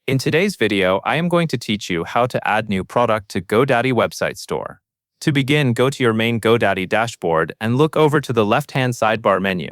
In today's video, I am going to teach you how to add new product to Godaddy website store. To begin, go to your main Godaddy dashboard and look over to the left-hand sidebar menu.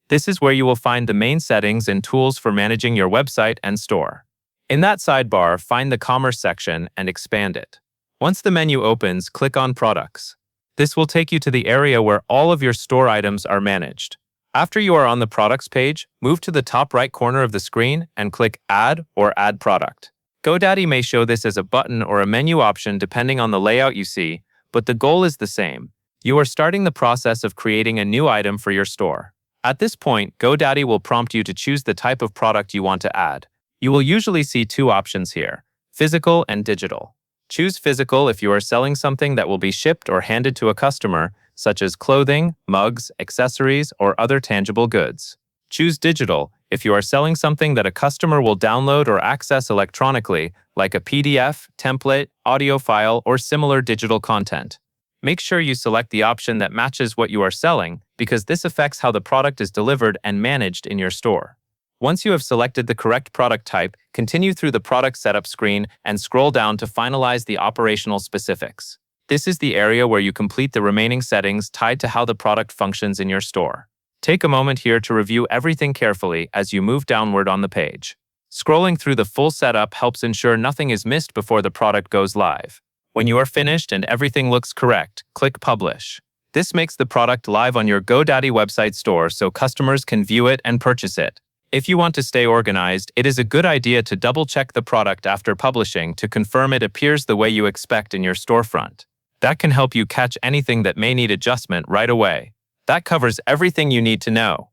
This is where you will find the main settings and tools for managing your website and store. In that sidebar, find the Commerce section and expand it. Once the menu opens, click on Products. This will take you to the area where all of your store items are managed. After you are on the Products page, move to the top right corner of the screen and click Add or Add Product. Godaddy may show this as a button or a menu option depending on the layout you see, but the goal is the same. You are starting the process of creating a new item for your store. At this point, Godaddy will prompt you to choose the type of product you want to add. You will usually see two options here: physical and digital. Choose physical if you are selling something that will be shipped or handed to a customer, such as clothing, mugs, accessories, or other tangible goods. Choose digital if you are selling something that a customer will download or access electronically, like a PDF, template, audio file, or similar digital content. Make sure you select the option that matches what you are selling, because this affects how the product is delivered and managed in your store. Once you have selected the correct product type, continue through the product setup screen and scroll down to finalize the operational specifics. This is the area where you complete the remaining settings tied to how the product functions in your store. Take a moment here to review everything carefully as you move downward on the page. Scrolling through the full setup helps ensure nothing is missed before the product goes live. When you are finished and everything looks correct, click Publish. This makes the product live on your Godaddy website store so customers can view it and purchase it. If you want to stay organized, it is a good idea to double-check the product after publishing to confirm it appears the way you expect in your storefront. That can help you catch anything that may need adjustment right away. That covers everything you need to know.